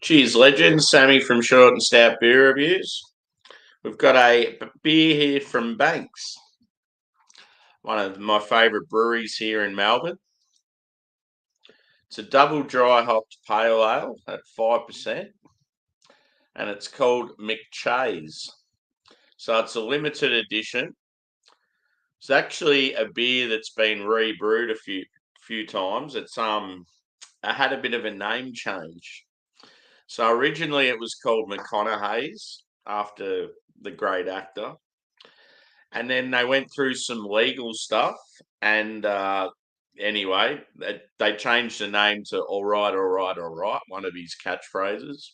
Cheers, legends. Sammy from Short and Stout Beer Reviews. We've got a beer here from Banks, one of my favourite breweries here in Melbourne. It's a double dry hopped pale ale at 5%, and it's called McCHAZE. So it's a limited edition. It's actually a beer that's been rebrewed a few times. It had a bit of a name change. So originally it was called McCHAZE after the great actor. And then they went through some legal stuff. And anyway, they changed the name to All Right, All Right, All Right, one of his catchphrases.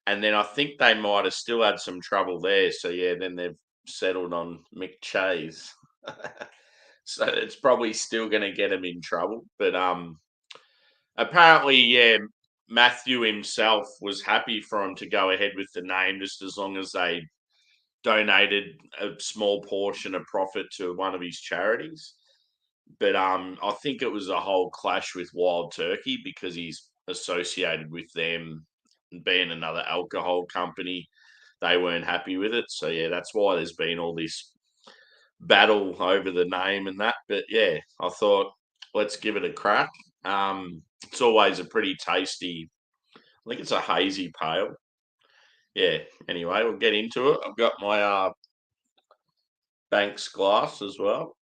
And then I think they might have still had some trouble there. So, yeah, then they've settled on McCHAZE. So it's probably still going to get him in trouble. But apparently, yeah, Matthew himself was happy for him to go ahead with the name just as long as they donated a small portion of profit to one of his charities. But I think it was a whole clash with Wild Turkey because he's associated with them being another alcohol company. They weren't happy with it. So, yeah, that's why there's been all this battle over the name and that. But, yeah, I thought, let's give it a crack. It's always a pretty tasty, I think it's a hazy pale. Yeah, anyway, we'll get into it. I've got my Banks glass as well.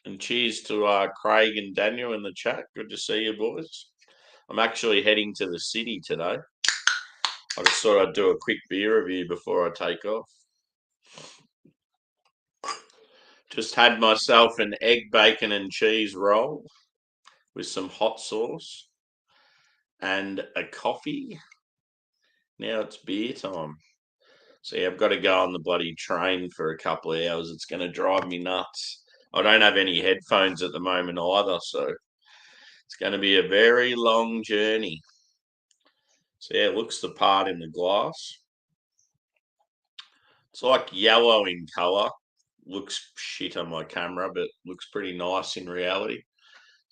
And cheers to Craig and Daniel in the chat. Good to see you, boys. I'm actually heading to the city today. I just thought I'd do a quick beer review before I take off. Just had myself an egg, bacon and cheese roll with some hot sauce and a coffee. Now it's beer time. So yeah, I've got to go on the bloody train for a couple of hours. It's going to drive me nuts. I don't have any headphones at the moment either, so it's going to be a very long journey. So yeah, it looks the part in the glass. It's like yellow in colour. Looks shit on my camera, but looks pretty nice in reality.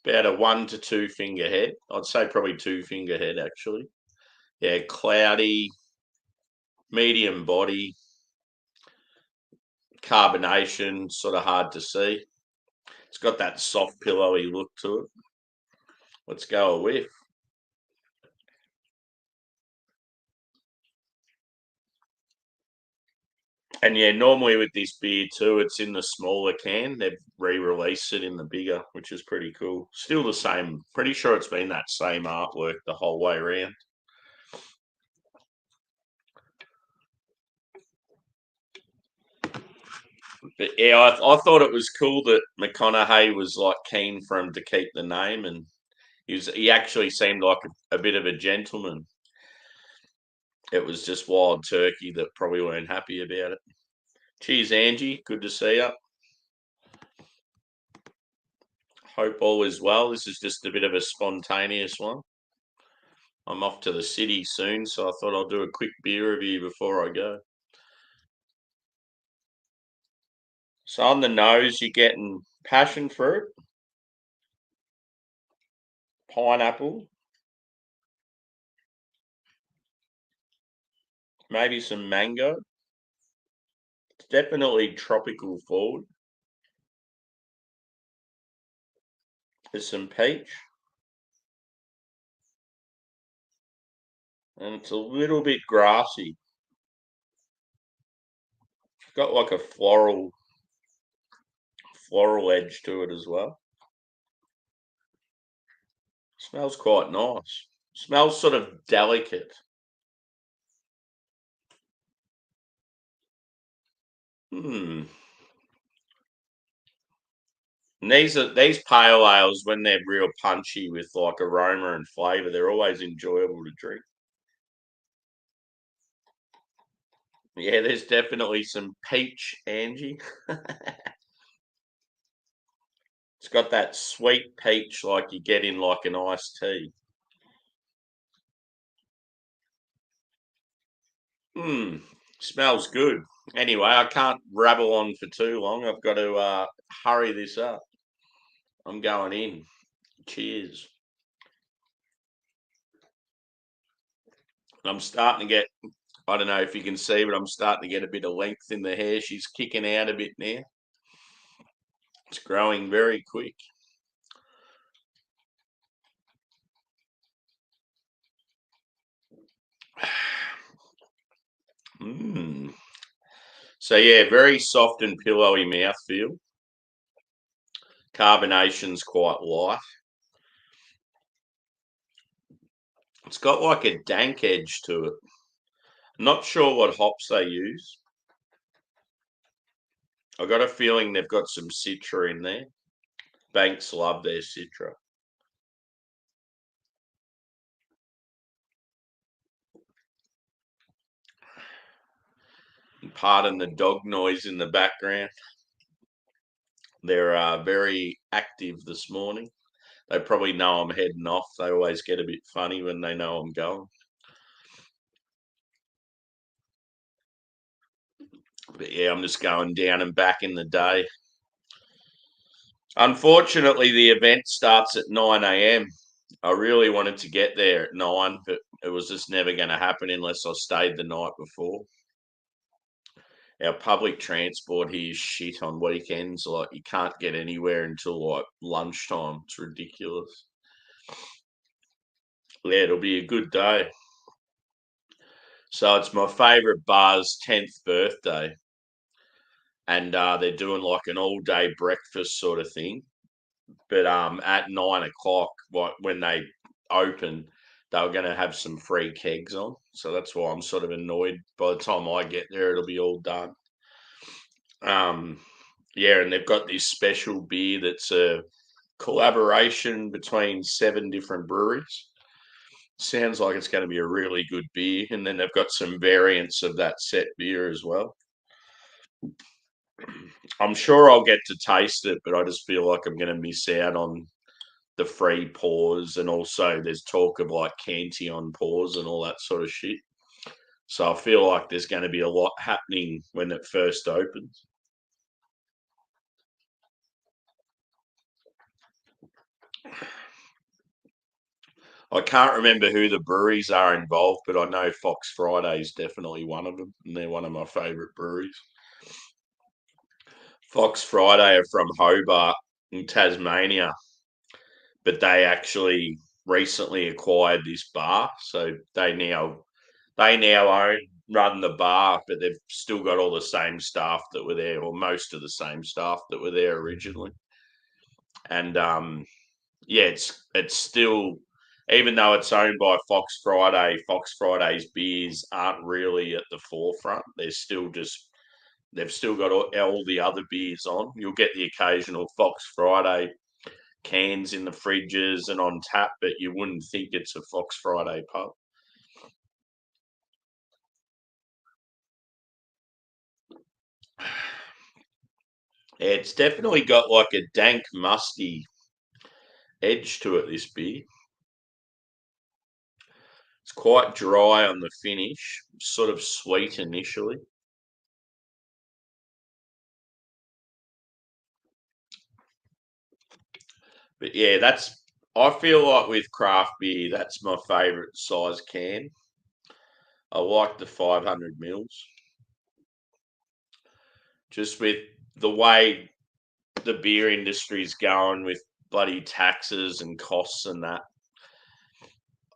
About a 1 to 2 finger head. I'd say probably 2 finger head actually. Yeah, cloudy, medium body, carbonation, sort of hard to see. It's got that soft pillowy look to it. Let's go a whiff. And yeah, normally with this beer too, it's in the smaller can. They've re-released it in the bigger, which is pretty cool. Still the same. Pretty sure it's been that same artwork the whole way around. But yeah, I thought it was cool that McConaughey was like keen for him to keep the name, and he actually seemed like a bit of a gentleman. It was just Wild Turkey that probably weren't happy about it. Cheers, Angie. Good to see you. Hope all is well. This is just a bit of a spontaneous one. I'm off to the city soon, so I thought I'll do a quick beer review before I go. So on the nose, you're getting passion fruit, pineapple, maybe some mango. It's definitely tropical forward. There's some peach. And it's a little bit grassy. It's got like a floral edge to it as well. Smells quite nice. Smells sort of delicate. And these pale ales, when they're real punchy with like aroma and flavour, they're always enjoyable to drink. Yeah, there's definitely some peach, Angie. It's got that sweet peach like you get in like an iced tea. Smells good. Anyway, I can't rabble on for too long. I've got to hurry this up. I'm going in. Cheers. I'm starting to get, I don't know if you can see, but I'm starting to get a bit of length in the hair. She's kicking out a bit now. It's growing very quick. Mm. So yeah, very soft and pillowy mouthfeel. Carbonation's quite light. It's got like a dank edge to it. Not sure what hops they use. I got a feeling they've got some Citra in there. Banks love their Citra. Pardon the dog noise in the background. They're very active this morning. They probably know I'm heading off. They always get a bit funny when they know I'm going. But yeah, I'm just going down and back in the day. Unfortunately, the event starts at 9 a.m. I really wanted to get there at 9, but it was just never going to happen unless I stayed the night before. Our public transport here is shit on weekends. Like, you can't get anywhere until like lunchtime. It's ridiculous. Yeah, it'll be a good day. So it's my favourite bar's 10th birthday. And they're doing like an all-day breakfast sort of thing. But at 9 o'clock, like when they open, they were going to have some free kegs on. So that's why I'm sort of annoyed. By the time I get there, it'll be all done. Yeah, and they've got this special beer that's a collaboration between 7 different breweries. Sounds like it's going to be a really good beer. And then they've got some variants of that set beer as well. I'm sure I'll get to taste it, but I just feel like I'm going to miss out on the free pours, and also there's talk of like Cantillon pours and all that sort of shit. So I feel like there's going to be a lot happening when it first opens. I can't remember who the breweries are involved, but I know Fox Friday is definitely one of them, and they're one of my favourite breweries. Fox Friday are from Hobart in Tasmania, but they actually recently acquired this bar, so they now run the bar, but they've still got all the same staff that were there, or most of the same staff that were there originally. And yeah, it's still, even though it's owned by Fox Friday, Fox Friday's beers aren't really at the forefront. They've still got all the other beers on. You'll get the occasional Fox Friday cans in the fridges and on tap, but you wouldn't think it's a Fox Friday pub. It's definitely got like a dank, musty edge to it, this beer. It's quite dry on the finish, sort of sweet initially. But yeah, I feel like with craft beer, that's my favourite size can. I like the 500 mils. Just with the way the beer industry's going with bloody taxes and costs and that,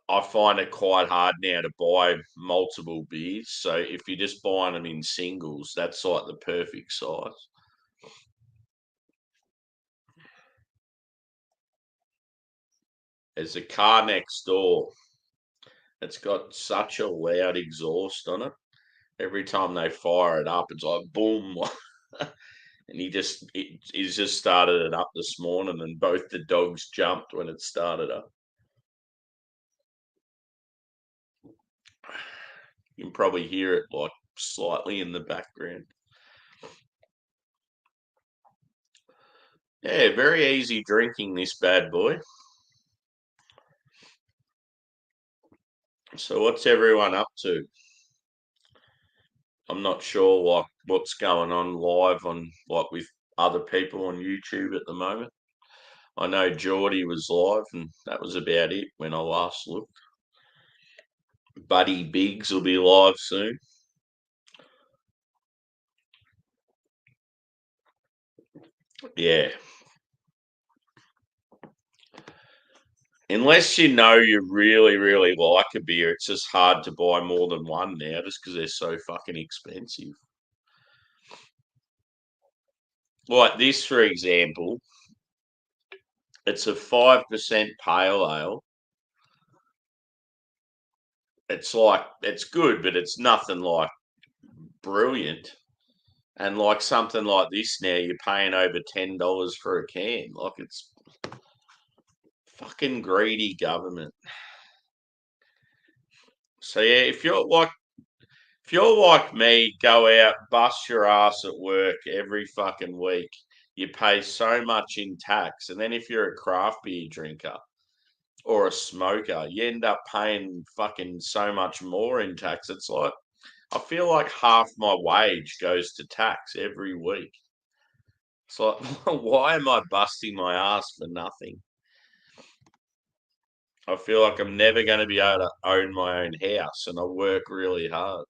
I find it quite hard now to buy multiple beers. So if you're just buying them in singles, that's like the perfect size. There's a car next door. It's got such a loud exhaust on it. Every time they fire it up, it's like boom. And he's just started it up this morning, and both the dogs jumped when it started up. You can probably hear it like slightly in the background. Yeah, very easy drinking, this bad boy. So what's everyone up to? I'm not sure like what's going on live on like with other people on YouTube at the moment. I know Geordie was live, and that was about it when I last looked. Buddy Biggs will be live soon. Yeah. Unless you know you really, really like a beer, it's just hard to buy more than one now just because they're so fucking expensive. Like this, for example, it's a 5% pale ale. It's good, but it's nothing like brilliant. And like something like this now, you're paying over $10 for a can. Like it's fucking greedy government. So yeah, if you're like me, go out, bust your ass at work every fucking week. You pay so much in tax, and then if you're a craft beer drinker or a smoker, you end up paying fucking so much more in tax. It's like I feel like half my wage goes to tax every week. It's like, why am I busting my ass for nothing? I feel like I'm never going to be able to own my own house, and I work really hard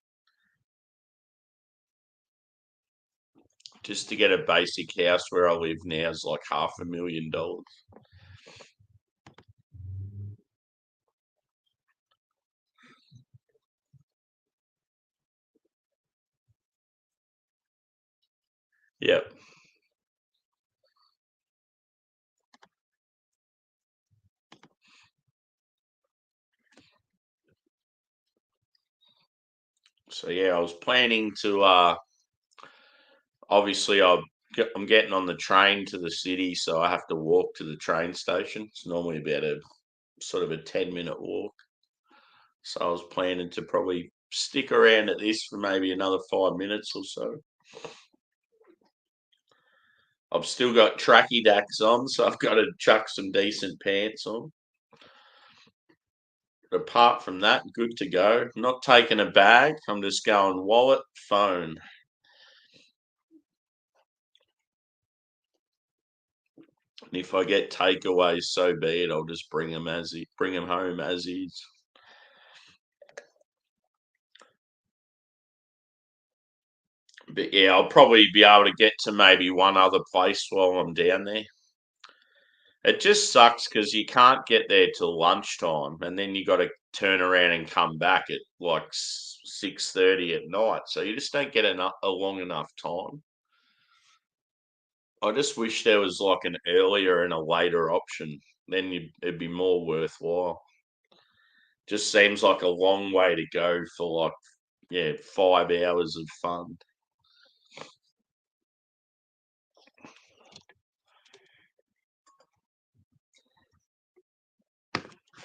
just to get a basic house where I live now is like $500,000. Yep. So yeah, I was planning to. Obviously, I'm getting on the train to the city, so I have to walk to the train station. It's normally about a sort of a 10-minute walk. So I was planning to probably stick around at this for maybe another 5 minutes or so. I've still got tracky dacks on, so I've got to chuck some decent pants on. But apart from that, good to go. Not taking a bag. I'm just going wallet, phone. And if I get takeaways, so be it. I'll just bring them home as is. But yeah, I'll probably be able to get to maybe one other place while I'm down there. It just sucks because you can't get there till lunchtime, and then you got to turn around and come back at like 6:30 at night. So you just don't get a long enough time. I just wish there was like an earlier and a later option. Then it'd be more worthwhile. Just seems like a long way to go for like 5 hours of fun.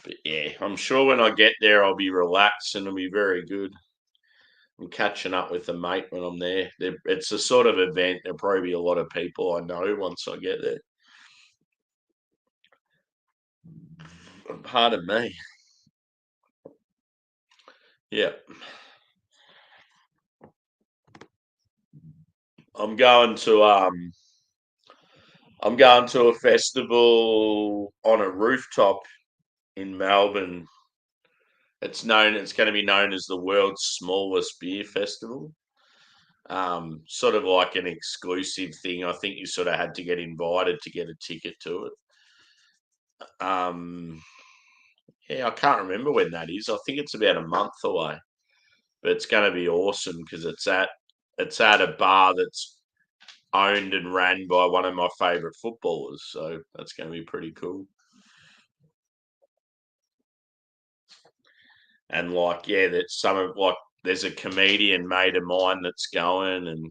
But yeah, I'm sure when I get there, I'll be relaxed and it'll be very good. I'm catching up with a mate when I'm there. It's a sort of event. There'll probably be a lot of people I know once I get there. Pardon me. Yeah, I'm going to um I'm going to a festival on a rooftop in Melbourne. It's going to be known as the world's smallest beer festival. Sort of like an exclusive thing. I think you sort of had to get invited to get a ticket to it. Um, yeah, I can't remember when that is. I think it's about a month away, but it's going to be awesome because it's at a bar that's owned and ran by one of my favourite footballers. So that's going to be pretty cool. And like, yeah, that's some of like there's a comedian mate of mine that's going, and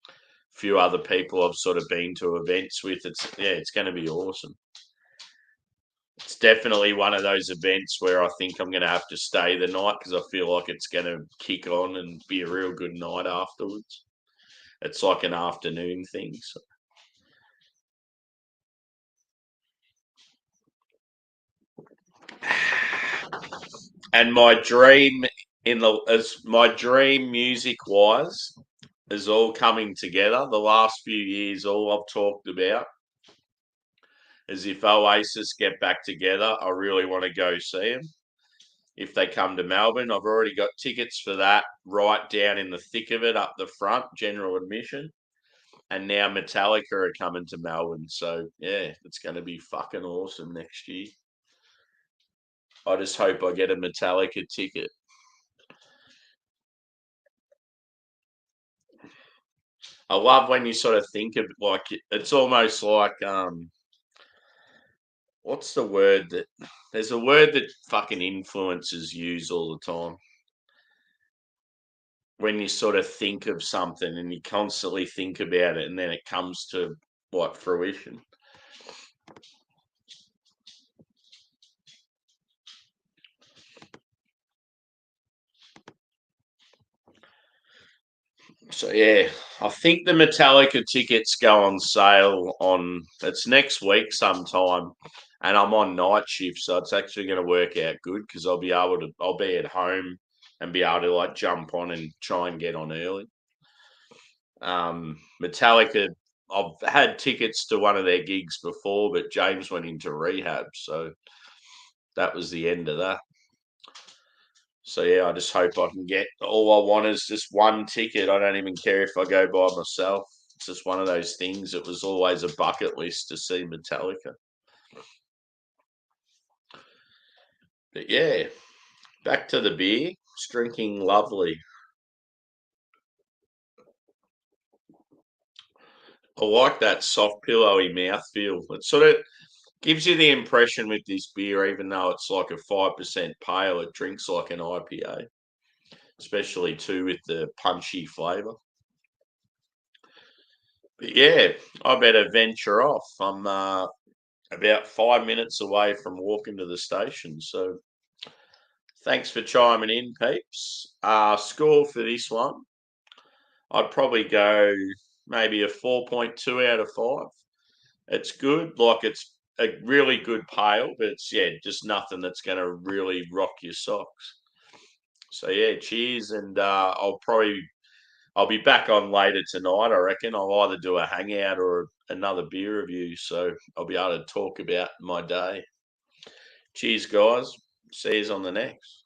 a few other people I've sort of been to events with. It's going to be awesome. It's definitely one of those events where I think I'm going to have to stay the night because I feel like it's going to kick on and be a real good night afterwards. It's like an afternoon thing. So. And my dream as my dream music wise is all coming together. The last few years, all I've talked about is if Oasis get back together, I really want to go see them. if they come to Melbourne. I've already got tickets for that right down in the thick of it, up the front, general admission. And now Metallica are coming to Melbourne. So, yeah, it's going to be fucking awesome next year. I just hope I get a Metallica ticket. I love when you sort of think of like it's almost like what's the word that there's a word that fucking influencers use all the time. When you sort of think of something and you constantly think about it and then it comes to what fruition. So yeah, I think the Metallica tickets go on sale on it's next week sometime, and I'm on night shift, so it's actually going to work out good because I'll be at home and be able to like jump on and try and get on early. Metallica, I've had tickets to one of their gigs before, but James went into rehab, so that was the end of that. So yeah, I just hope I can get. All I want is just one ticket. I don't even care if I go by myself. It's just one of those things. It was always a bucket list to see Metallica. But yeah, back to the beer. It's drinking lovely. I like that soft, pillowy mouthfeel. It sort of gives you the impression with this beer, even though it's like a 5% pale, it drinks like an IPA, especially too with the punchy flavour. But yeah, I better venture off. I'm about 5 minutes away from walking to the station. So thanks for chiming in, peeps. Score for this one, I'd probably go maybe a 4.2 out of 5. It's good, like it's a really good pale, but it's just nothing that's going to really rock your socks. So yeah, cheers, and I'll be back on later tonight. I reckon I'll either do a hangout or another beer review, so I'll be able to talk about my day. Cheers, guys. See you on the next.